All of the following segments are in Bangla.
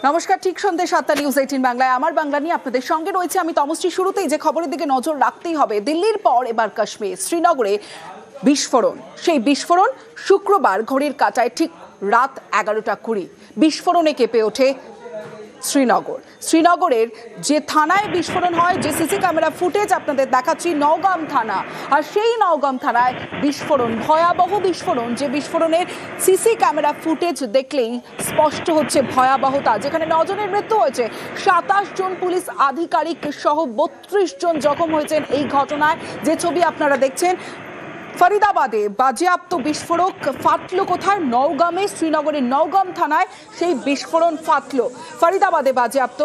নমস্কার, ঠিক সন্ধ্যে 7টা নিউজ 18 বাংলায় আমার বাংলা নিয়ে আপনাদের সঙ্গে রয়েছে আমি তমশ্রী। শুরুতেই যে খবরের দিকে নজর রাখতেই হবে, দিল্লির পর এবার কাশ্মীর, শ্রীনগরে বিস্ফোরণ। সেই বিস্ফোরণ শুক্রবার ঘড়ির কাঁটায় ঠিক রাত 11টা 20 বিস্ফোরণে কেঁপে ওঠে শ্রীনগরের যে থানায় বিস্ফোরণ হয়, যে সিসি ক্যামেরা ফুটেজ আপনাদের দেখাচ্ছি, নওগাম থানা। আর সেই নওগাম থানায় বিস্ফোরণ, ভয়াবহ বিস্ফোরণ, যে বিস্ফোরণের সিসি ক্যামেরা ফুটেজ দেখলেই স্পষ্ট হচ্ছে ভয়াবহতা। যেখানে 9 জনের মৃত্যু হয়েছে, 27 জন পুলিশ আধিকারিক সহ 32 জন জখম হয়েছেন এই ঘটনায়। যে ছবি আপনারা দেখছেন, ফরিদাবাদে বাজেয়াপ্ত বিস্ফোরক ফাটলো কোথায়? নওগামে, শ্রীনগরের নওগাম থানায় সেই বিস্ফোরণ ফাটলো। ফরিদাবাদে বাজেয়াপ্ত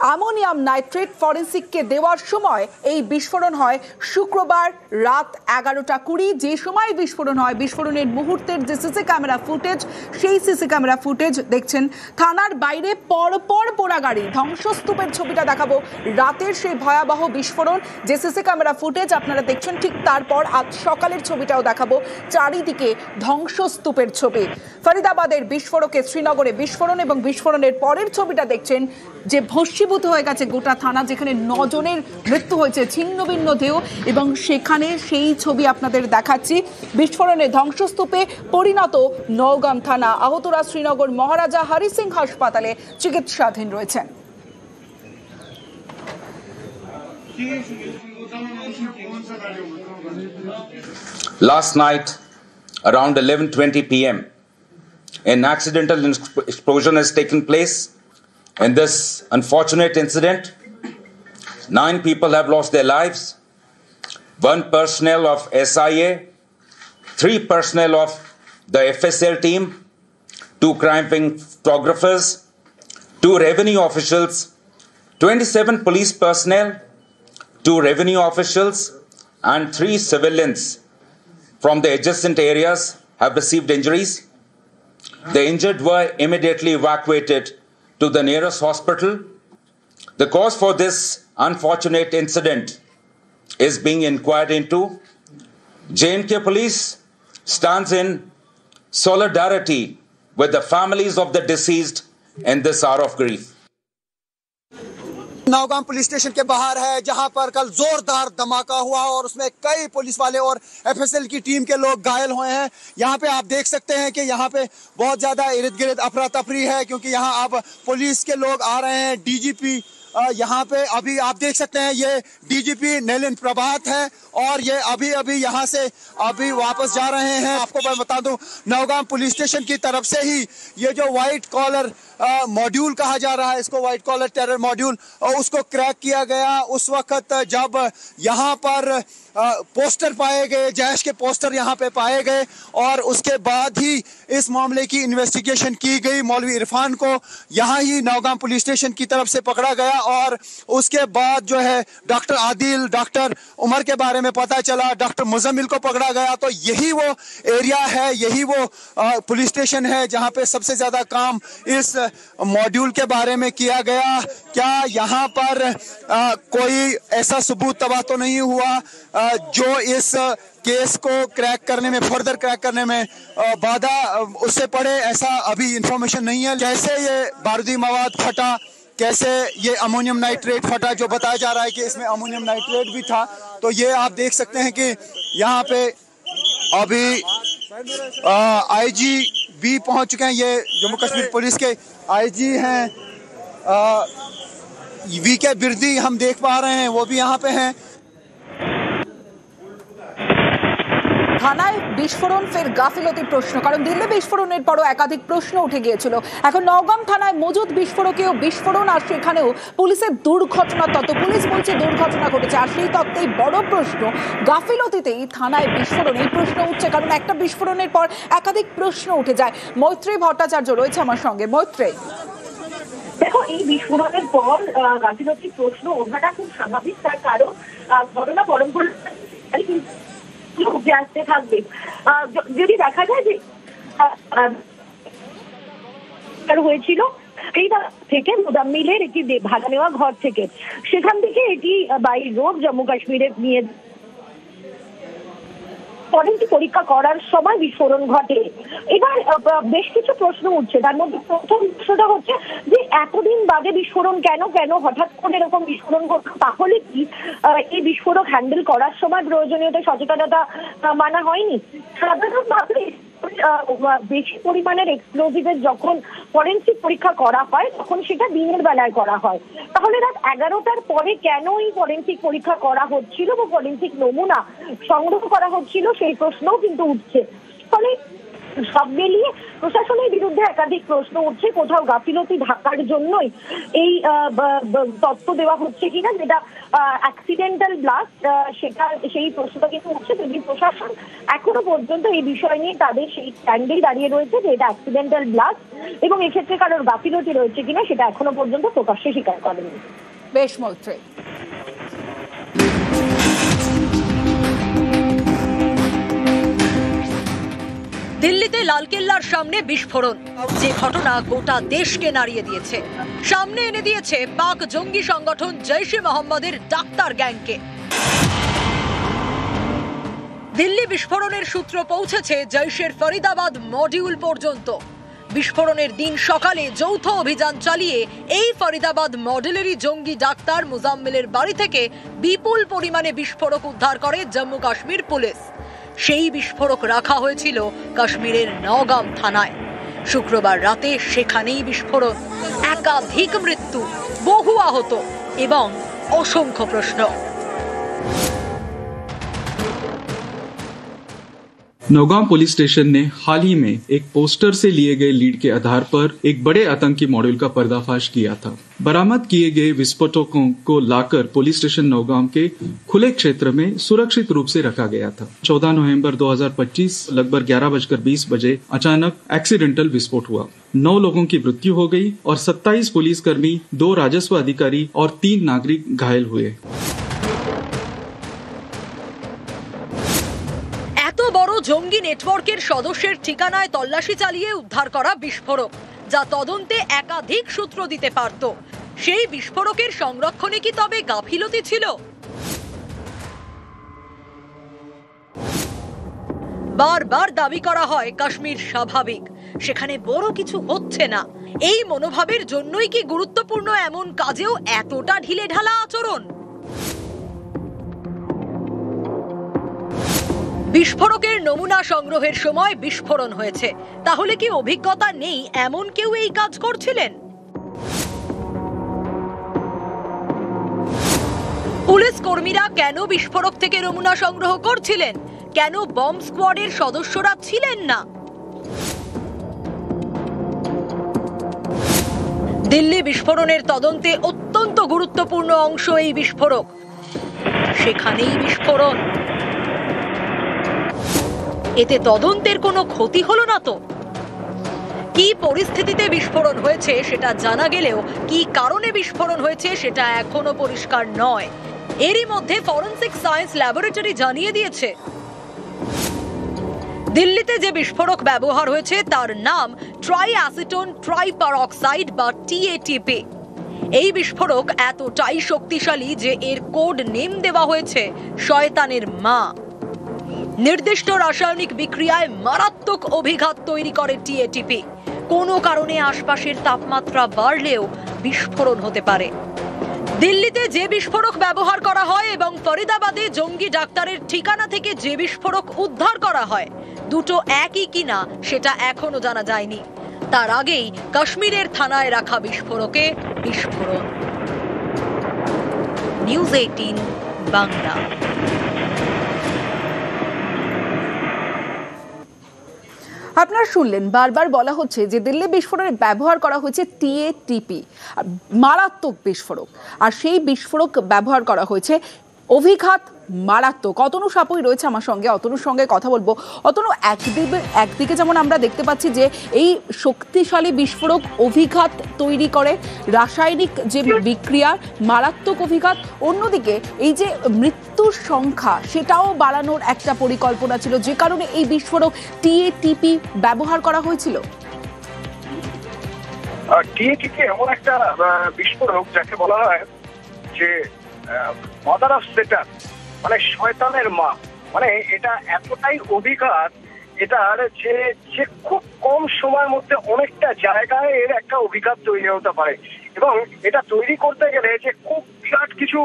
অ্যামোনিয়াম নাইট্রেট ফরেন্সিককে দেওয়ার সময় এই বিস্ফোরণ হয় শুক্রবার রাত 11টা 20। যে সময় বিস্ফোরণ হয়, বিস্ফোরণের মুহূর্তের যে সিসি ক্যামেরা ফুটেজ, সেই সিসি ক্যামেরা ফুটেজ দেখছেন। থানার বাইরে পরপর পোড়া গাড়ি, ধ্বংসস্তূপের ছবিটা দেখাবো। রাতের সেই ভয়াবহ বিস্ফোরণ, যে সিসি ক্যামেরা ফুটেজ আপনারা দেখছেন, ঠিক তারপর আজ সকালের ছবিটাও দেখাবো। চারিদিকে ধ্বংসস্তূপের ছবি। ফরিদাবাদের বিস্ফোরকে শ্রীনগরে বিস্ফোরণ, এবং বিস্ফোরণের পরের ছবিটা দেখছেন যে ভস্মীভূত হয়ে গেছে গোটা থানা, যেখানে 9 জনের মৃত্যু হয়েছে, ছিন্ন ভিন্ন দেহ, এবং সেখানে সেই ছবি আপনাদের দেখাচ্ছি। বিস্ফোরণে ধ্বংসস্তূপে পরিণত নওগাম থানা। আহতরা শ্রীনগর মহারাজা হরি সিং হাসপাতালে চিকিৎসাধীন রয়েছেন। Last night, around 11:20 p.m., an accidental explosion has taken place. In this unfortunate incident, 9 people have lost their lives, 1 personnel of SIA, 3 personnel of the FSL team, 2 crime-fighting photographers, 2 revenue officials, 27 police personnel, 2 revenue officials, and 3 civilians from the adjacent areas have received injuries. The injured were immediately evacuated to the nearest hospital. The cause for this unfortunate incident is being inquired into. J&K Police stands in solidarity with the families of the deceased in this hour of grief. Nowgam police station के बाहर है, जहां पर कल जोरदार धमाका हुआ और उसमें कई पुलिस वाले और एफएसएल की टीम के लोग घायल हुए हैं। यहां पे आप देख सकते हैं कि यहां पे बहुत ज्यादा इर्द गिर्द अफरा तफरी है, क्योंकि यहां अब पुलिस के लोग आ रहे हैं। डीजीपी यहाँ पे अभी आप देख सकते हैं, ये डीजीपी नलिन प्रभात है और ये अभी यहाँ से अभी वापस जा रहे हैं। आपको मैं बता दूं, नौगाम पुलिस स्टेशन की तरफ से ही ये जो व्हाइट कॉलर मॉड्यूल कहा जा रहा है, इसको व्हाइट कॉलर टेरर मॉड्यूल, उसको क्रैक किया गया उस वक्त जब यहाँ पर पोस्टर पाए गए, जैश के पोस्टर यहाँ पे पाए गए, और उसके बाद ही इस मामले की इन्वेस्टिगेशन की गई। मौलवी इरफान को यहाँ ही नौगाम पुलिस स्टेशन की तरफ से पकड़ा गया और उसके बाद जो है डॉक्टर आदिल, डॉक्टर उमर के बारे में पता चला, डॉक्टर मुजम्मिल को पकड़ा गया। तो यही वो एरिया है, यही वो पुलिस स्टेशन है जहाँ पे सबसे ज्यादा काम इस मॉड्यूल के बारे में किया गया। क्या यहाँ पर कोई ऐसा सबूत तबाह तो नहीं हुआ जो इस केस को क्रैक करने में, फर्दर क्रैक करने में बाधा उससे पड़े? ऐसा अभी इंफॉर्मेशन नहीं है। कैसे ये बारूदी मवाद फटा, कैसे ये अमोनियम नाइट्रेट फटा, जो बताया जा रहा है कि इसमें अमोनियम नाइट्रेट भी था। तो ये आप देख सकते हैं कि यहाँ पे अभी आईजी भी पहुंच चुके हैं। ये जम्मू कश्मीर पुलिस के आईजी हैं, वीके बिरदी हम देख पा रहे हैं, वो भी यहाँ पे हैं। থানায় বিস্ফোরণ, ফের গাফিলতির প্রশ্ন, কারণ দিল্লি বিস্ফোরণের পরও একাধিক প্রশ্ন উঠে গিয়েছিল। এখন নওগাম থানায় মজুদ বিস্ফোরকেও বিস্ফোরণ, আর সেখানেও পুলিশের দুর্ঘটনা তত্ত্ব। পুলিশ বলছে দুর্ঘটনা ঘটেছে, আর সেই তত্ত্বেই বড় প্রশ্ন। গাফিলতিতেই থানায় বিস্ফোরণ, এই প্রশ্ন উঠছে কারণ একটা বিস্ফোরণের পর একাধিক প্রশ্ন উঠে যায়। মৈত্রেয়ী ভট্টাচার্য রয়েছে আমার সঙ্গে। মৈত্রেয়ী, দেখো, এই বিস্ফোরণের পর গাফিলতির প্রশ্ন ওঠাটা খুব স্বাভাবিক, তার কারণ ঘটনা পরম্পরা আসতে থাকবে। যদি দেখা যায় যে হয়েছিল এই থেকে মুদাম্মিলের একটি ভাড়া নেওয়া ঘর থেকে, সেখান থেকে এটি বাই রোড জম্মু কাশ্মীরে নিয়ে ফরেন্সিক পরীক্ষা করার সময় বিস্ফোরণ ঘটে। এবার বেশ কিছু প্রশ্ন উঠছে, তার মধ্যে প্রথম প্রশ্নটা হচ্ছে যে এতদিন বাদে বিস্ফোরণ কেন হঠাৎ করে এরকম বিস্ফোরণ ঘটলো? তাহলে কি এই বিস্ফোরক হ্যান্ডেল করার সময় প্রয়োজনীয়তা সচেতনতা মানা হয়নি? সাধারণভাবে বেশি পরিমাণের এক্সপ্লোজিভের যখন ফরেন্সিক পরীক্ষা করা হয় তখন সেটা দিনের বেলায় করা হয়, তাহলে রাত 11টার পরে কেন এই ফরেন্সিক পরীক্ষা করা হচ্ছিল বা ফরেন্সিক নমুনা সংগ্রহ করা হচ্ছিল সেই প্রশ্নও কিন্তু উঠছে। ফলে সব মিলিয়ে প্রশাসনের বিরুদ্ধে একাধিক প্রশ্ন উঠছে, কোথাও গাফিলতি ঢাকার জন্যই এই তথ্য দেওয়া হচ্ছে কিনা, যেটা অ্যাক্সিডেন্টাল ব্লাস্ট, সেই প্রশ্নটা কিন্তু উঠছে। যদি প্রশাসন এখনো পর্যন্ত এই বিষয় নিয়ে তাদের সেই স্ট্যান্ডেই দাঁড়িয়ে রয়েছে যে এটা অ্যাক্সিডেন্টাল ব্লাস্ট এবং এক্ষেত্রে কারোর গাফিলতি রয়েছে কিনা সেটা এখনো পর্যন্ত প্রকাশ্যে স্বীকার করেনি। বেশ মৈত্রী। দিল্লিতে লালকেল্লার সামনে বিস্ফোরণ, যে ঘটনা গোটা দেশকে নাড়িয়ে দিয়েছে, সামনে এনে দিয়েছে পাক জঙ্গি সংগঠন জৈশ-ই মোহাম্মদের ডাক্তার গ্যাংকে। দিল্লি বিস্ফোরণের সূত্র পৌঁছেছে জৈশের ফরিদাবাদ মডিউল পর্যন্ত। বিস্ফোরণের দিন সকালে যৌথ অভিযান চালিয়ে এই ফরিদাবাদ মডেলেরই জঙ্গি ডাক্তার মুজাম্মেলের বাড়ি থেকে বিপুল পরিমাণে বিস্ফোরক উদ্ধার করে জম্মু কাশ্মীর পুলিশ। সেই বিস্ফোরক রাখা হয়েছিল কাশ্মীরের নওগাম থানায়। শুক্রবার রাতে সেখানেই বিস্ফোরণ, একাধিক মৃত্যু, বহু আহত এবং অসংখ্য প্রশ্ন। नौगांव पुलिस स्टेशन ने हाल ही में एक पोस्टर से लिए गए लीड के आधार पर एक बड़े आतंकी मॉड्यूल का पर्दाफाश किया था। बरामद किए गए विस्फोटकों को लाकर पुलिस स्टेशन नौगांव के खुले क्षेत्र में सुरक्षित रूप से रखा गया था। 14 नवंबर 2025 लगभग 11:20 बजे अचानक एक्सीडेंटल विस्फोट हुआ। 9 लोगों की मृत्यु हो गई और 27 पुलिसकर्मी, 2 राजस्व अधिकारी और 3 नागरिक घायल हुए। বড় জঙ্গি নেটওয়ার্কের সদস্যের ঠিকানায় তল্লাশি চালিয়ে উদ্ধার করা বিস্ফোরক, যা তদন্তে একাধিক সূত্র দিতে পারত। সেই বিস্ফোরকের সংরক্ষণে কি তবে গাফিলতি ছিল? বারবার দাবি করা হয় কাশ্মীর স্বাভাবিক, সেখানে বড় কিছু হচ্ছে না। এই মনোভাবের জন্যই কি গুরুত্বপূর্ণ এমন কাজেও এতটা ঢিলেঢালা আচরণ? বিস্ফোরকের নমুনা সংগ্রহের সময় বিস্ফোরণ হয়েছে, তাহলে কি অভিজ্ঞতা নেই এমন কেউ এই কাজ করছিলেন? পুলিশ কর্মীরা কেন বিস্ফোরক থেকে নমুনা সংগ্রহ করছিলেন? কেন বম্ব স্কোয়াডের সদস্যরা ছিলেন না? দিল্লি বিস্ফোরণের তদন্তে অত্যন্ত গুরুত্বপূর্ণ অংশ এই বিস্ফোরক, সেখানেই বিস্ফোরণ। এতে তদন্তের কোনো ক্ষতি হলো না তো? কি পরিস্থিতিতে বিস্ফোরণ হয়েছে সেটা জানা গেলেও কি কারণে বিস্ফোরণ হয়েছে সেটা এখনো পরিষ্কার নয়। এরই মধ্যে ফরেনসিক সায়েন্স ল্যাবরেটরি জানিয়ে দিয়েছে দিল্লিতে যে বিস্ফোরক ব্যবহার হয়েছে তার নাম ট্রাইঅ্যাসিটোন ট্রাইপারঅক্সাইড বা টিএটিপি। এই বিস্ফোরক এতটাই শক্তিশালী যে এর কোড নেম দেওয়া হয়েছে শয়তানের মা। নির্দিষ্ট রাসায়নিক বিক্রিয়ায় মারাত্মক অভিঘাত তৈরি করে টিএটিপি। কোনো কারণে আশপাশের তাপমাত্রা বাড়লেও বিস্ফোরণ হতে পারে। দিল্লিতে যে বিস্ফোরক ব্যবহার করা হয় এবং ফরিদাবাদে জঙ্গি ডাক্তারের ঠিকানা থেকে যে বিস্ফোরক উদ্ধার করা হয়, দুটো একই কিনা সেটা এখনো জানা যায়নি। তার আগেই কাশ্মীরের থানায় রাখা বিস্ফোরকে বিস্ফোরণ। নিউজ 18 বাংলা। আপনারা শুনলেন, বারবার বলা হচ্ছে যে দিল্লি বিস্ফোরণে ব্যবহার করা হয়েছে টিএটিপি, মারাত্মক বিস্ফোরক। আর সেই বিস্ফোরক ব্যবহার করা হয়েছে, অভিঘাত মারাত্মক। অতনু সাপুই রয়েছে আমার সঙ্গে, অতনুর সঙ্গে কথা বলবো। অতনু, একদিকে যেমন আমরা দেখতে পাচ্ছি যে এই শক্তিশালী বিস্ফোরক অভিঘাত তৈরি করে, রাসায়নিক যে বিক্রিয়ার মারাত্মক অভিঘাত, অন্যদিকে এই যে মৃত্যুর সংখ্যা সেটাও বাড়ানোর একটা পরিকল্পনা ছিল, যে কারণে এই বিস্ফোরক টিএটিপি ব্যবহার করা হয়েছিল। টিএটিপি এমন একটা বিস্ফোরক যাকে বলা হয় যে মাদার অফ সেটান, মানে শয়তানের মা। মানে এটা এতটাই অভিঘাত, এটার যে খুব কম সময়ের মধ্যে অনেকটা জায়গায় এর একটা অভিঘাত তৈরি হতে পারে। এবং এটা তৈরি করতে গেলে যে খুব বিরাট কিছু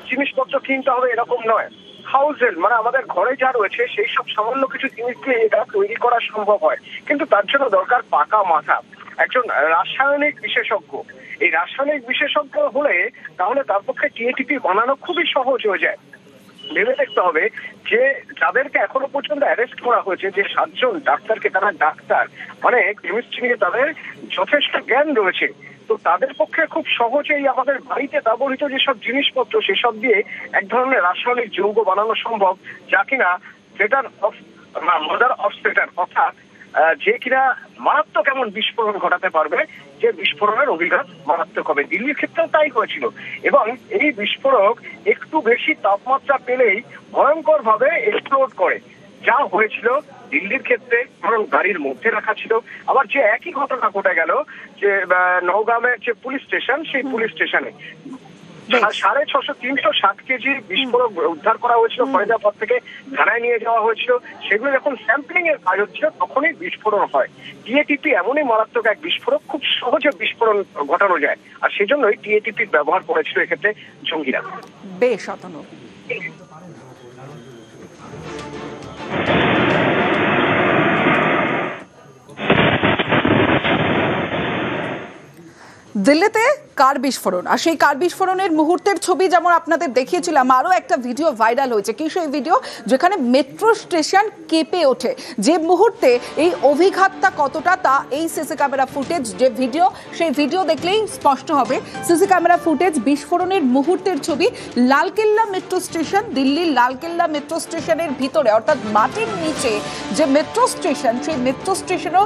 জিনিসপত্র কিনতে হবে এরকম নয়। হাউস হেল্প মানে আমাদের ঘরে যা রয়েছে সেই সব সামান্য কিছু জিনিস দিয়ে এটা তৈরি করা সম্ভব হয়, কিন্তু তার জন্য দরকার পাকা মাথা, একজন রাসায়নিক বিশেষজ্ঞ। এই রাসায়নিক বিশেষজ্ঞ হলে তাহলে তার পক্ষে টিএটিপি বানানো খুবই সহজ হয়ে যায়। ভেবে দেখতে হবে যে যাদেরকে এখনো পর্যন্ত অ্যারেস্ট করা হয়েছে, যে 7 জন ডাক্তারকে, তারা ডাক্তার মানে কেমিস্ট্রি নিয়ে তাদের যথেষ্ট জ্ঞান রয়েছে, তো তাদের পক্ষে খুব সহজেই আমাদের বাড়িতে ব্যবহৃত যেসব জিনিসপত্র সেসব দিয়ে এক ধরনের রাসায়নিক যৌগ বানানো সম্ভব, যা কিনা সেটার অফ মাদার অফ সেটার, অর্থাৎ যে কিনা মারাত্মক এমন বিস্ফোরণ ঘটাতে পারবে যে বিস্ফোরণের অভিঘাত মারাত্মক হবে। দিল্লির ক্ষেত্রেও তাই হয়েছিল, এবং এই বিস্ফোরক একটু বেশি তাপমাত্রা পেলেই ভয়ঙ্কর ভাবে এক্সপ্লোড করে, যা হয়েছিল দিল্লির ক্ষেত্রে, কারণ গাড়ির মধ্যে রাখা ছিল। আবার যে একই ঘটনা ঘটে গেল যে নওগামের যে পুলিশ স্টেশন, সেই পুলিশ স্টেশনে 360 কেজি বিস্ফোরক উদ্ধার করা হয়েছিল, ফরিদাবাদ থেকে থানায় নিয়ে যাওয়া হয়েছিল। সেগুলো যখন স্যাম্পলিং এর কাজ হচ্ছিল তখনই বিস্ফোরণ হয়। টিএটিপি এমনই মারাত্মক এক বিস্ফোরক, খুব সহজে বিস্ফোরণ ঘটানো যায়, আর সেজন্যই টিএটিপির ব্যবহার করেছিল এক্ষেত্রে জঙ্গিরা। বেশ অতনু। দিল্লিতে কার বিস্ফোরণ, আর সেই কার বিস্ফোরণের মুহূর্তের ছবি যেমন আপনাদের দেখিয়েছিলাম, আরও একটা ভিডিও ভাইরাল হয়েছে। কি সেই ভিডিও? যেখানে মেট্রো স্টেশন কেঁপে ওঠে। যে মুহূর্তে এই অভিঘাতটা কতটা তা এই সিসি ক্যামেরা ফুটেজ, যে ভিডিও, সেই ভিডিও দেখলেই স্পষ্ট হবে। সিসি ক্যামেরা ফুটেজ, বিস্ফোরণের মুহূর্তের ছবি। লালকেল্লা মেট্রো স্টেশন, দিল্লির লালকেল্লা মেট্রো স্টেশনের ভিতরে, অর্থাৎ মাটির নিচে যে মেট্রো স্টেশন, সেই মেট্রো স্টেশনও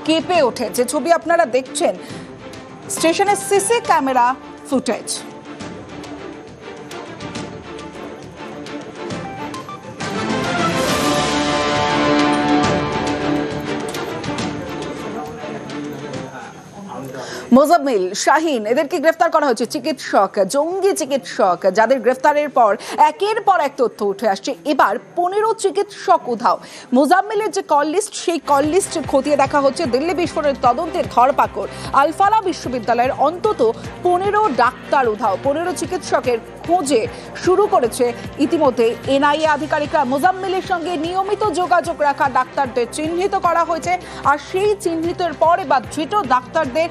কেঁপে ওঠে। যে ছবি আপনারা দেখছেন স্টেশনের CC camera footage. Muzammil, Shaheen, এদেরকে গ্রেফতার করা হয়েছে। চিকিৎসক, জঙ্গি চিকিৎসক, যাদের গ্রেফতারের পর একের পর এক তথ্য উঠে আসছে। এবার 15 চিকিৎসক উধাও। মোজাম্মিলের যে কল লিস্ট, সেই কল লিস্ট খতিয়ে দেখা হচ্ছে। দিল্লি বিস্ফোরণের তদন্তের ধরপাকড়। আলফালা বিশ্ববিদ্যালয়ের অন্তত 15 ডাক্তার উধাও। 15 চিকিৎসকের খোঁজে শুরু করেছে ইতিমধ্যে এনআইএ আধিকারিকরা। মোজাম্মিলের সঙ্গে নিয়মিত যোগাযোগ রাখা ডাক্তারদের চিহ্নিত করা হয়েছে, আর সেই চিহ্নিতের পর এবার ধৃত ডাক্তারদের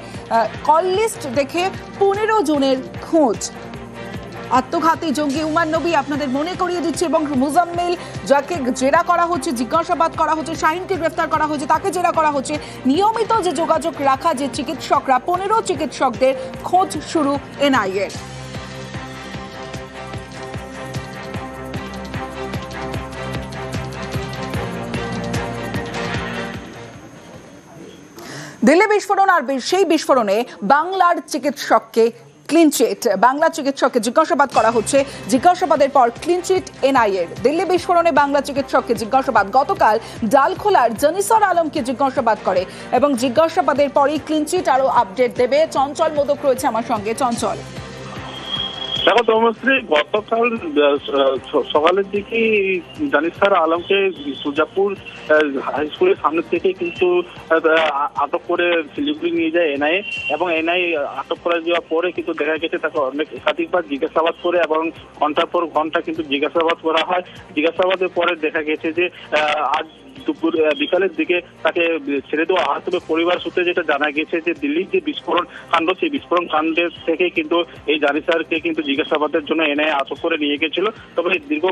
কল লিস্ট দেখে 15 জনের খোঁজ। আত্মঘাতী জঙ্গি উমার নবী আপনাদের মনে করিয়ে দিচ্ছে, এবং মোজাম্মিল যাকে জেরা করা হচ্ছে, জিজ্ঞাসাবাদ করা হচ্ছে, শাহিনকে গ্রেফতার করা হচ্ছে, তাকে জেরা করা হচ্ছে। নিয়মিত যে যোগাযোগ রাখা যে চিকিৎসকরা, 15 চিকিৎসকদের খোঁজ শুরু এনআইএ। দিল্লি বিস্ফোরণ, আর সেই বিস্ফোরণে বাংলার চিকিৎসককে ক্লিনচিট। বাংলা চিকিৎসককে জিজ্ঞাসাবাদ করা হচ্ছে। জিজ্ঞাসাবাদের পর ক্লিনচিট এনআইএর। দিল্লি বিস্ফোরণে বাংলা চিকিৎসককে জিজ্ঞাসাবাদ। গতকাল ডালখোলার জনিসর আলমকে জিজ্ঞাসাবাদ করে, এবং জিজ্ঞাসাবাদের পরই ক্লিনচিট। আরো আপডেট দেবে চঞ্চল মোদক রয়েছে আমার সঙ্গে। চঞ্চল, দেখো তনুশ্রী, গতকাল সকালের দিকে জানিসার আলমকে সুজাপুর হাই স্কুলের সামনে থেকে কিন্তু আটক করে শিলিগুড়ি নিয়ে যায় এনআইএ, এবং এনআইএ আটক করে যাওয়ার পরে কিন্তু দেখা গেছে তাকে অনেক একাধিকবার জিজ্ঞাসাবাদ করে, এবং ঘন্টার পর ঘন্টা কিন্তু জিজ্ঞাসাবাদ করা হয়। জিজ্ঞাসাবাদের পরে দেখা গেছে যে আজ দুপুর বিকালের দিকে তাকে ছেড়ে দেওয়া হয়। তবে পরিবার সূত্রে যেটা জানা গেছে যে দিল্লির যে বিস্ফোরণ কাণ্ড, সেই বিস্ফোরণ কাণ্ডের থেকে কিন্তু এই জানিসারকে কিন্তু জিজ্ঞাসাবাদের জন্য এনআইএ আটক করে নিয়ে গেছিল। তবে দীর্ঘ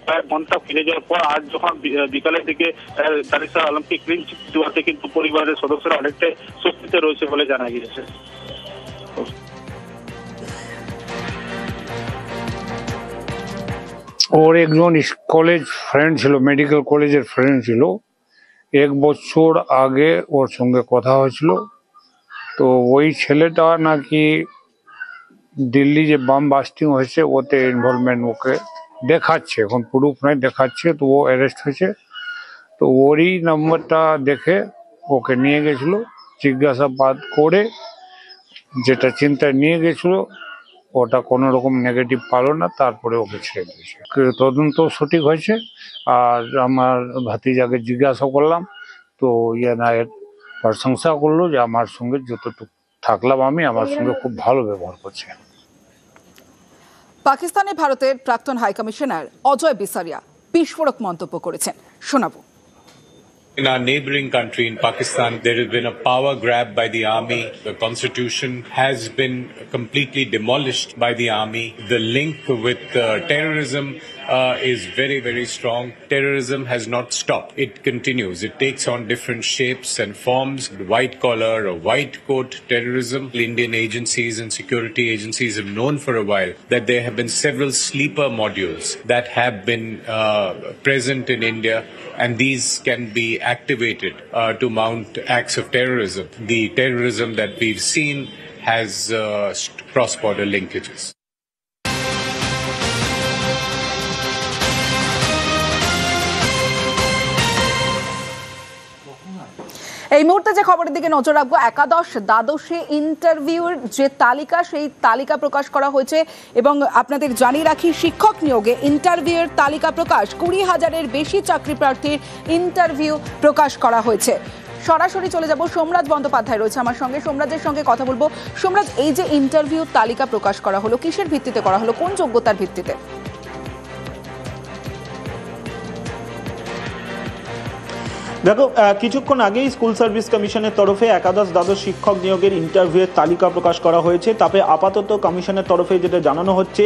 কয়েক ঘন্টা ফিরে যাওয়ার পর আজ যখন বিকালের দিকে জানিসার আলমকে ক্লিন চিট দেওয়াতে কিন্তু পরিবারের সদস্যরা অনেকটাই স্বস্তিতে রয়েছে বলে জানা গিয়েছে। ওর একজন কলেজ ফ্রেন্ড ছিল, মেডিকেল কলেজের ফ্রেন্ড ছিল। 1 বছর আগে ওর সঙ্গে কথা হয়েছিল। তো ওই ছেলেটা নাকি দিল্লি যে বাম বাস্টিং হয়েছে ওতে ইনভলভমেন্ট ওকে দেখাচ্ছে, এখন প্রুফ নাই, দেখাচ্ছে। তো ও অ্যারেস্ট হয়েছে। তো ওরই নাম্বারটা দেখে ওকে নিয়ে গেছিল, জিজ্ঞাসাবাদ করে যেটা চিন্তায় নিয়ে গেছিল ওটা কোনো রকম নেগেটিভ পালো না, তারপরে ওকে ছেড়ে দিয়েছে। তদন্ত সঠিক হয়েছে। আর আমার ভাতিজাকে জিজ্ঞাসা করলাম, তো এর প্রশংসা করলো যে আমার সঙ্গে যতটুকু থাকলাম আমি, আমার সঙ্গে খুব ভালো ব্যবহার করছে। পাকিস্তানে ভারতের প্রাক্তন হাইকমিশনার অজয় বিসারিয়া বিস্ফোরক মন্তব্য করেছেন, শোনাবো। In our neighboring country, in Pakistan, there has been a power grab by the army. The constitution has been completely demolished by the army. The link with terrorism is very, very strong. Terrorism has not stopped. It continues. It takes on different shapes and forms. White collar or white coat terrorism. Indian agencies and security agencies have known for a while that there have been several sleeper modules that have been present in India, and these can be activated to mount acts of terrorism. The terrorism that we've seen has cross-border linkages. এই মুহূর্তে যে খবরের দিকে নজর রাখবো, একাদশ দ্বাদশে ইন্টারভিউর যে তালিকা, সেই তালিকা প্রকাশ করা হয়েছে এবং আপনাদের জানিয়ে রাখি শিক্ষক নিয়োগে ইন্টারভিউয়ের তালিকা প্রকাশ। 20,000-এর বেশি চাকরি প্রার্থীর ইন্টারভিউ প্রকাশ করা হয়েছে। সরাসরি চলে যাব, সোমরাজ বন্দ্যোপাধ্যায় রয়েছে আমার সঙ্গে, সোমরাজের সঙ্গে কথা বলবো। সোমরাজ, এই যে ইন্টারভিউ তালিকা প্রকাশ করা হলো, কিসের ভিত্তিতে করা হলো, কোন যোগ্যতার ভিত্তিতে? দেখো, কিছুক্ষণ আগেই স্কুল সার্ভিস কমিশনের তরফে একাদশ দ্বাদশ শিক্ষক নিয়োগের ইন্টারভিউয়ের তালিকা প্রকাশ করা হয়েছে। তবে আপাতত কমিশনের তরফে যেটা জানানো হচ্ছে,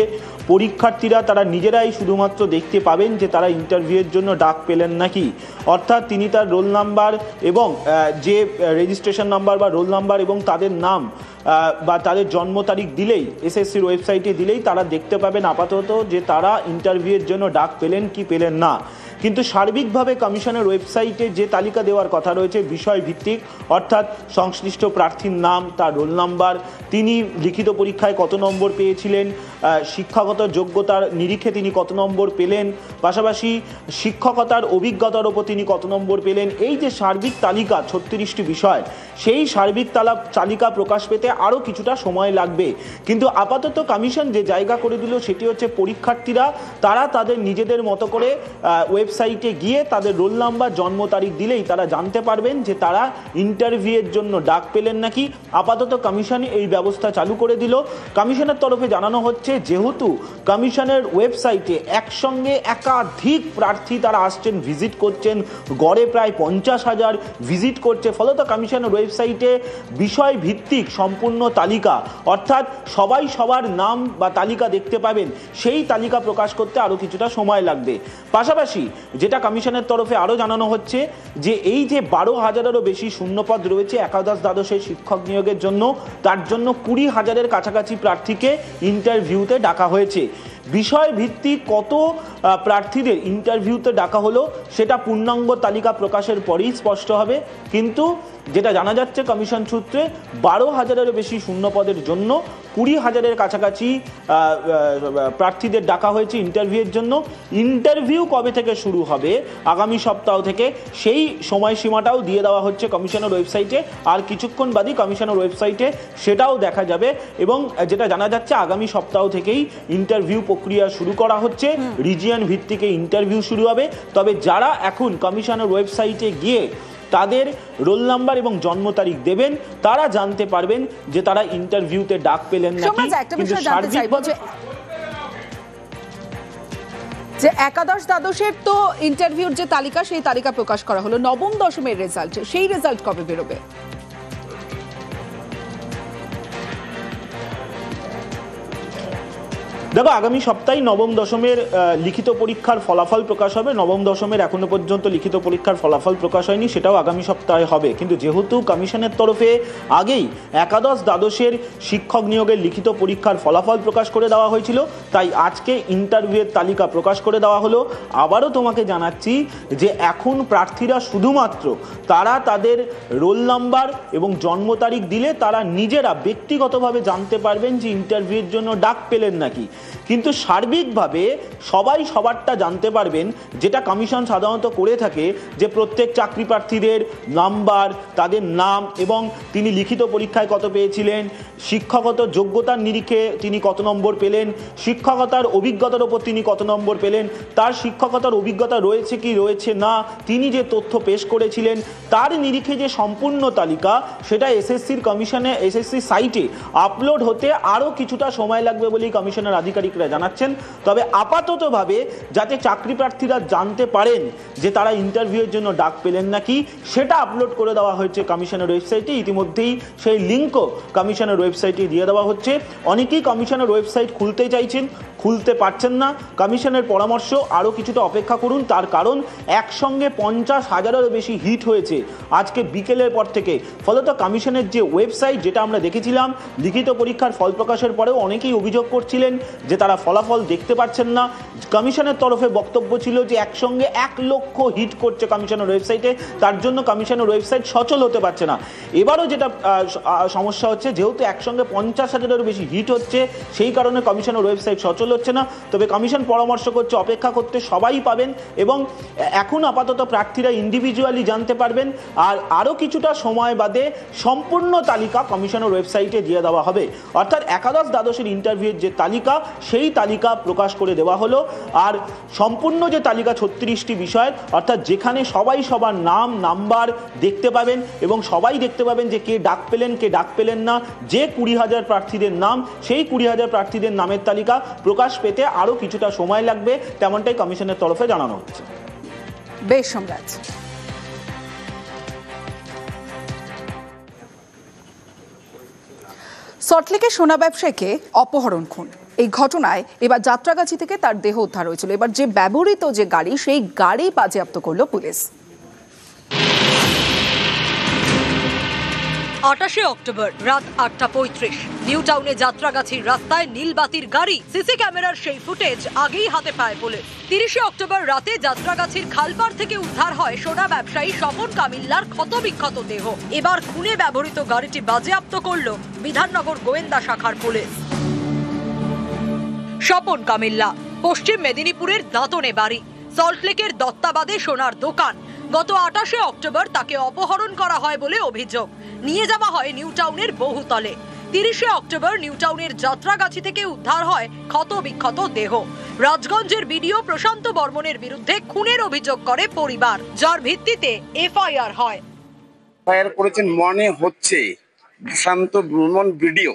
পরীক্ষার্থীরা তারা নিজেরাই শুধুমাত্র দেখতে পাবেন যে তারা ইন্টারভিউয়ের জন্য ডাক পেলেন নাকি। অর্থাৎ তিনি তার রোল নাম্বার এবং যে রেজিস্ট্রেশন নাম্বার বা রোল নাম্বার এবং তাদের নাম বা তাদের জন্ম তারিখ দিলেই, এসএসসির ওয়েবসাইটে দিলেই তারা দেখতে পাবেন আপাতত যে তারা ইন্টারভিউয়ের জন্য ডাক পেলেন কি পেলেন না। কিন্তু সার্বিকভাবে কমিশনের ওয়েবসাইটে যে তালিকা দেওয়ার কথা রয়েছে বিষয় ভিত্তিক, অর্থাৎ সংশ্লিষ্ট প্রার্থীর নাম, তার রোল নাম্বার, তিনি লিখিত পরীক্ষায় কত নম্বর পেয়েছিলেন, শিক্ষাগত যোগ্যতার নিরিখে তিনি কত নম্বর পেলেন, পাশাপাশি শিক্ষকতার অভিজ্ঞতার ওপর তিনি কত নম্বর পেলেন, এই যে সার্বিক তালিকা 36টি বিষয়, সেই সার্বিক তালিকা প্রকাশ পেতে আরও কিছুটা সময় লাগবে। কিন্তু আপাতত কমিশন যে জায়গা করে দিল সেটি হচ্ছে পরীক্ষার্থীরা তারা তাদের নিজেদের মতো করে ওয়েবসাইটে গিয়ে তাদের রোল নাম্বার, জন্ম তারিখ দিলেই তারা জানতে পারবেন যে তারা ইন্টারভিউয়ের জন্য ডাক পেলেন নাকি। আপাতত কমিশন এই ব্যবস্থা চালু করে দিল। কমিশনের তরফে জানানো হচ্ছে, যেহেতু কমিশনের ওয়েবসাইটে একসঙ্গে একাধিক প্রার্থী তারা আসছেন, ভিজিট করছেন, গড়ে প্রায় 50,000 ভিজিট করছে, ফলত কমিশনের ওয়েবসাইটে বিষয় ভিত্তিক সম্পূর্ণ তালিকা, অর্থাৎ সবাই সবার নাম বা তালিকা দেখতে পাবেন, সেই তালিকা প্রকাশ করতে আরও কিছুটা সময় লাগবে। পাশাপাশি যেটা কমিশনের তরফে আরও জানানো হচ্ছে যে এই যে 12,000-এরও বেশি শূন্যপদ রয়েছে একাদশ দ্বাদশের শিক্ষক নিয়োগের জন্য, তার জন্য 20,000-এর কাছাকাছি প্রার্থীকে ইন্টারভিউতে ডাকা হয়েছে। বিষয় ভিত্তিক কত প্রার্থীদের ইন্টারভিউতে ডাকা হলো সেটা পূর্ণাঙ্গ তালিকা প্রকাশের পরেই স্পষ্ট হবে। কিন্তু যেটা জানা যাচ্ছে কমিশন সূত্রে, 12,000-এরও বেশি শূন্যপদের জন্য 20,000-এর কাছাকাছি প্রার্থীদের ডাকা হয়েছে ইন্টারভিউয়ের জন্য। ইন্টারভিউ কবে থেকে শুরু হবে, আগামী সপ্তাহ থেকে, সেই সময়সীমাটাও দিয়ে দেওয়া হচ্ছে কমিশনের ওয়েবসাইটে। আর কিছুক্ষণ বাদই কমিশনের ওয়েবসাইটে সেটাও দেখা যাবে এবং যেটা জানা যাচ্ছে আগামী সপ্তাহ থেকেই ইন্টারভিউ প্রক্রিয়া শুরু করা হচ্ছে, রিজিয়ন ভিত্তিকে ইন্টারভিউ শুরু হবে। তবে যারা এখন কমিশনের ওয়েবসাইটে গিয়ে তাদের রোল নাম্বার এবং জন্ম তারিখ দেবেন তারা জানতে পারবেন যে তারা ইন্টারভিউতে ডাক পেলেন নাকি। কিন্তু যে একাদশ দ্বাদশের তো ইন্টারভিউর যে তালিকা, সেই তালিকা প্রকাশ করা হলো, নবম দশমের রেজাল্ট, সেই রেজাল্ট কবে বেরোবে? দেখো, আগামী সপ্তাহে নবম দশমের লিখিত পরীক্ষার ফলাফল প্রকাশ হবে। নবম দশমের এখনো পর্যন্ত লিখিত পরীক্ষার ফলাফল প্রকাশ হয়নি, সেটাও আগামী সপ্তাহে হবে। কিন্তু যেহেতু কমিশনের তরফে আগেই একাদশ দ্বাদশের শিক্ষক নিয়োগের লিখিত পরীক্ষার ফলাফল প্রকাশ করে দেওয়া হয়েছিল, তাই আজকে ইন্টারভিউয়ের তালিকা প্রকাশ করে দেওয়া হলো। আবারও তোমাকে জানাচ্ছি যে এখন প্রার্থীরা শুধুমাত্র তারা তাদের রোল নাম্বার এবং জন্ম তারিখ দিলে তারা নিজেরা ব্যক্তিগতভাবে জানতে পারবেন যে ইন্টারভিউয়ের জন্য ডাক পেলেন নাকি। কিন্তু সার্বিকভাবে সবাই সবারটা জানতে পারবেন, যেটা কমিশন সাধারণত করে থাকে, যে প্রত্যেক চাকরি প্রার্থীদের নাম্বার, তাদের নাম এবং তিনি লিখিত পরীক্ষায় কত পেয়েছিলেন, শিক্ষাগত যোগ্যতার নিরিখে তিনি কত নম্বর পেলেন, শিক্ষকতার অভিজ্ঞতার ওপর তিনি কত নম্বর পেলেন, তার শিক্ষকতার অভিজ্ঞতা রয়েছে কি রয়েছে না, তিনি যে তথ্য পেশ করেছিলেন তার নিরিখে যে সম্পূর্ণ তালিকা, সেটা এসএসসির সাইটে আপলোড হতে আরও কিছুটা সময় লাগবে বলেই কমিশনের আধিকারিকরা জানাচ্ছেন। তবে আপাততভাবে যাতে চাকরি প্রার্থীরা জানতে পারেন যে তারা ইন্টারভিউয়ের জন্য ডাক পেলেন নাকি, সেটা আপলোড করে দেওয়া হয়েছে কমিশনের ওয়েবসাইটে। ইতিমধ্যেই সেই লিঙ্কও কমিশনের ওয়েবসাইটে দিয়ে দেওয়া হচ্ছে। অনেকেই কমিশনের ওয়েবসাইট খুলতে চাইছেন, খুলতে পারছেন না। কমিশনের পরামর্শ আরও কিছুটা অপেক্ষা করুন, তার কারণ একসঙ্গে 50,000-এরও বেশি হিট হয়েছে আজকে বিকেলের পর থেকে। ফলত কমিশনের যে ওয়েবসাইট, যেটা আমরা দেখেছিলাম লিখিত পরীক্ষার ফল প্রকাশের পরেও অনেকেই অভিযোগ করছিলেন যে তারা ফলাফল দেখতে পাচ্ছেন না। কমিশনের তরফে বক্তব্য ছিল যে একসঙ্গে 1 লক্ষ হিট করছে কমিশনের ওয়েবসাইটে, তার জন্য কমিশনের ওয়েবসাইট সচল হতে পারছে না। এবারও যেটা সমস্যা হচ্ছে, যেহেতু একসঙ্গে 50,000-এরও বেশি হিট হচ্ছে, সেই কারণে কমিশনের ওয়েবসাইট সচল হচ্ছে না। তবে কমিশন পরামর্শ করছে অপেক্ষা করতে, সবাই পাবেন এবং এখন আপাতত প্রার্থীরা ইন্ডিভিজুয়ালি জানতে পারবেন। আর আরও কিছুটা সময় বাদে সম্পূর্ণ তালিকা কমিশনের ওয়েবসাইটে দিয়ে দেওয়া হবে। অর্থাৎ একাদশ দ্বাদশের ইন্টারভিউয়ের যে তালিকা, সেই তালিকা প্রকাশ করে দেওয়া হলো। আর সম্পূর্ণ যে তালিকা 36টি বিষয়, অর্থাৎ যেখানে সবাই সবার নাম, নাম্বার দেখতে পাবেন এবং সবাই দেখতে পাবেন যে কে ডাক পেলেন, কে ডাক পেলেন না। যে 20,000 প্রার্থীদের নাম, সেই 20,000 প্রার্থীদের নামের তালিকা প্রকাশ পেতে আরও কিছুটা সময় লাগবে, তেমনটাই কমিশনের তরফে জানানো হচ্ছে। বেশ সম্রাট। সল্টলেকের সোনা ব্যবসায়ীকে অপহরণ, খুন, এই ঘটনায় এবার যাত্রাগাছি থেকে তার দেহ উদ্ধার হয়েছিল। এবার যে ব্যবহৃত যে গাড়ি, সেই গাড়ি বাজেয়াপ্ত করলো পুলিশ। 28 অক্টোবর রাত 8:35 নিউ টাউনে যাত্রাগাছির রাস্তায় নীলবাতির গাড়ি, সিসি ক্যামেরার সেই ফুটেজ আগেই হাতে পায় পুলিশ। 30 অক্টোবর রাতে যাত্রাগাছির খালপাড় থেকে উদ্ধার হয় সোনা ব্যবসায়ী স্বপন কামিল্লার ক্ষতবিক্ষত দেহ। এবার খুনে ব্যবহৃত গাড়িটি বাজেয়াপ্ত করল বিধাননগর গোয়েন্দা শাখার পুলিশ। স্বপন কামিল্লা পশ্চিম মেদিনীপুরের দাঁতনে বাড়ি, সল্টলেকের দত্তাবাদে সোনার দোকান। গত 28 অক্টোবর তাকে অপহরণ করা হয় বলে অভিযোগ। নিয়ে যাওয়া হয় নিউ টাউনের বহুতলে। 30 অক্টোবর নিউ টাউনের যাত্রাগাছি থেকে উদ্ধার হয় ক্ষতবিক্ষত দেহ। রাজগঞ্জের বিডিও প্রশান্ত বর্মনের বিরুদ্ধে খুনের অভিযোগ করে পরিবার, যার ভিত্তিতে এফআইআর হয়। এফআইআর করেছেন মনে হচ্ছে প্রশান্ত বর্মন বিডিও।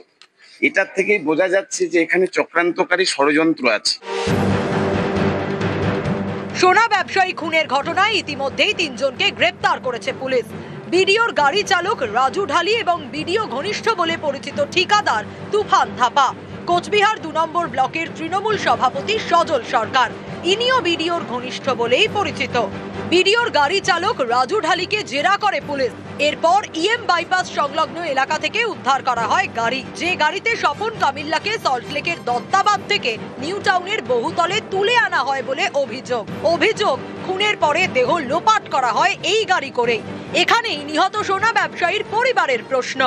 এটার থেকেই বোঝা যাচ্ছে যে এখানে চক্রান্তকারী ষড়যন্ত্র আছে। সোনা ব্যবসায়ী খুনের ঘটনায় ইতিমধ্যেই 3 জনকে গ্রেপ্তার করেছে পুলিশ। বিডিওর গাড়ি চালক রাজু ঢালি এবং বিডিও ঘনিষ্ঠ বলে পরিচিত ঠিকাদার তুফান থাপা, কোচবিহার 2 নম্বর ব্লকের তৃণমূল সভাপতি সজল সরকার, ইনিও বিডিওর ঘনিষ্ঠ বলেই পরিচিত। বিডিওর গাড়ি চালক রাজু ঢালিকে জেরা করে পুলিশ। এরপর ইএম বাইপাস সংলগ্ন এলাকা থেকে উদ্ধার করা হয় গাড়ি, যে গাড়িতে স্বপন কামিল্লাকে সল্টলেকের দত্তাবাদ থেকে নিউ টাউনের বহুতলে তুলে আনা হয় বলে অভিযোগ। খুনের পরে দেহ লোপাট করা হয় এই গাড়ি করেই। এখানেই নিহত সোনা ব্যবসায়ীর পরিবারের প্রশ্ন।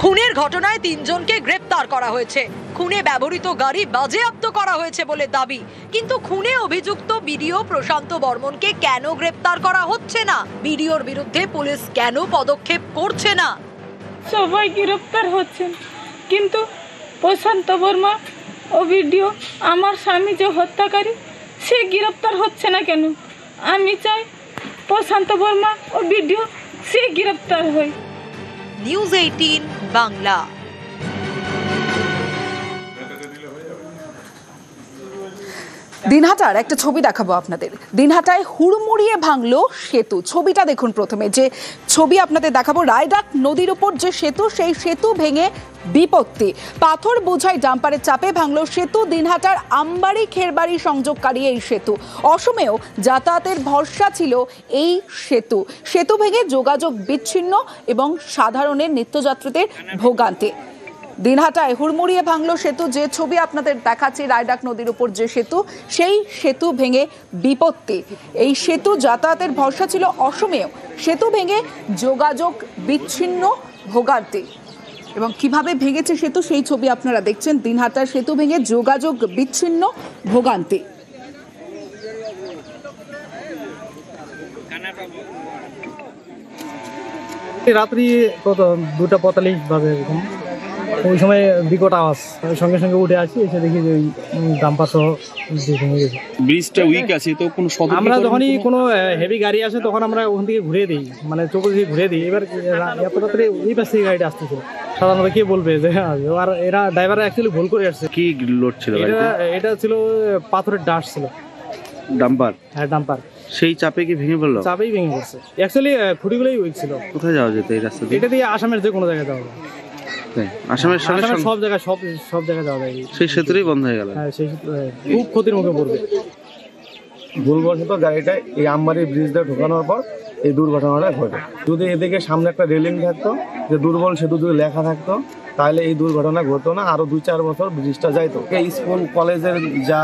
খুনের ঘটনায় 3 জনকে গ্রেপ্তার করা হয়েছে। খুনে ব্যবহৃত গাড়ি বাজেয়াপ্ত করা হয়েছে বলে দাবি, কিন্তু খুনে অভিযুক্ত বিডিও প্রশান্ত বর্মনকে কেন গ্রেপ্তার করা হচ্ছে না? বিডিওর বিরুদ্ধে পুলিশ কেন পদক্ষেপ করছে না? সবাই গ্রেপ্তার হচ্ছেন, কিন্তু প্রশান্ত বর্মা ও বিডিও, আমার স্বামী যে হত্যাকারী, সে গ্রেপ্তার হচ্ছে না কেন? আমি চাই প্রশান্ত বর্মা ও বিডিও সে গ্রেপ্তার হয়। নিউজ 18 বাংলা। দিনহাটার একটা ছবি দেখাবো আপনাদের। দিনহাটায় হুড়মুড়িয়ে ভাঙলো সেতু। ছবিটা দেখুন। প্রথমে যে ছবি আপনাদের দেখাবো, রায়ডাক নদীর উপর যে সেতু, সেই সেতু ভেঙে বিপত্তি। পাথর বোঝাই ডাম্পারের চাপে ভাঙলো সেতু। দিনহাটার আমবাড়ি খেরবাড়ি সংযোগকারী এই সেতু। অসমেও যাতায়াতের ভরসা ছিল এই সেতু। সেতু ভেঙে যোগাযোগ বিচ্ছিন্ন এবং সাধারণের নিত্যযাত্রীদের ভোগান্তি। দিনহাটায় হুড়মুড়িয়ে ভাঙলো সেতু। যে ছবি আপনাদের দেখাচ্ছি, রায়ডাক নদীর উপর যে সেতু, সেই সেতু ভেঙে বিপত্তি। এই সেতু যাতায়াতের ভরসা ছিল অসমেও, সেতু ভেঙে যোগাযোগ বিচ্ছিন্ন, ভোগান্তি। এবং কিভাবে ভেঙেছে সেতু সেই ছবি আপনারা দেখছেন। দিনহাটার সেতু ভেঙে যোগাযোগ বিচ্ছিন্ন, ভোগান্তি। রাত্রি কত 2:45 বাজে এরকম, ওই সময় বিকট আওয়াজ, সঙ্গে সঙ্গে উঠে আসি, এসে দেখি যে ওই ডাম্পার সহ ভেঙে গেছে। ব্রিজটা উইক আছে, তো কোনো আমরা যখনই কোনো হেভি গাড়ি আসে তখন আমরা ওখান থেকে ঘুরে দিই, মানে চোখ দিয়ে ঘুরে দিই। এবার এত রাত্রে এই পাশ থেকে গাড়িটা আসতেছিল, সাধারণত কে বলবে যে আর এরা ড্রাইভার অ্যাকচুয়ালি ভুল করে আসছে। কি লোড ছিল? এটা ছিল পাথরের ডাস্ট ছিল, ডাম্পার। হ্যাঁ ডাম্পার। সেই চাপে কি ভেঙে পড়লো? চাপেই ভেঙে পড়ছে। অ্যাকচুয়ালি খুঁটিগুলোই উইক ছিল। কোথায় যাওয়া যেত এই রাস্তা দিয়ে? এটা দিয়ে আসামের যে কোনো জায়গায় যাওয়া যায়। আসামের সব জায়গায় সব জায়গায় যাওয়া যায়। সেই সেতুই বন্ধ হয়ে গেল। হ্যাঁ, সেই খুব ক্ষতির মুখে পড়বে। ভুলবশত গাড়িটা এই আমবাড়ি ব্রিজটা ঢোকানোর পর এই দুর্ঘটনাটা ঘটে। যদি এদিকে সামনে একটা রেলিং থাকতো, যে দুর্বল সেতু যদি লেখা থাকতো, তাহলে এই দুর্ঘটনা ঘটতো না। আরো 2-4 বছর ব্রিজটা যাইতো। এই স্কুল কলেজের যা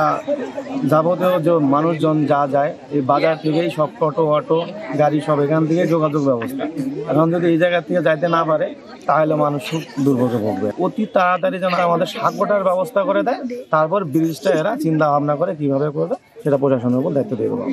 যাবতীয় যে মানুষজন যা যায়, এই বাজার থেকেই সব টোটো অটো গাড়ি সব এখান থেকে যোগাযোগ ব্যবস্থা। এখন যদি এই জায়গা থেকে যাইতে না পারে, তাহলে মানুষ খুব দুর্ভোগে ভোগবে। অতি তাড়াতাড়ি যেন আমাদের সাতকোটার ব্যবস্থা করে দেয়, তারপর ব্রিজটা এরা চিন্তা ভাবনা করে কিভাবে করবে সেটা প্রশাসনের উপর দায়িত্ব দিয়ে দেবো।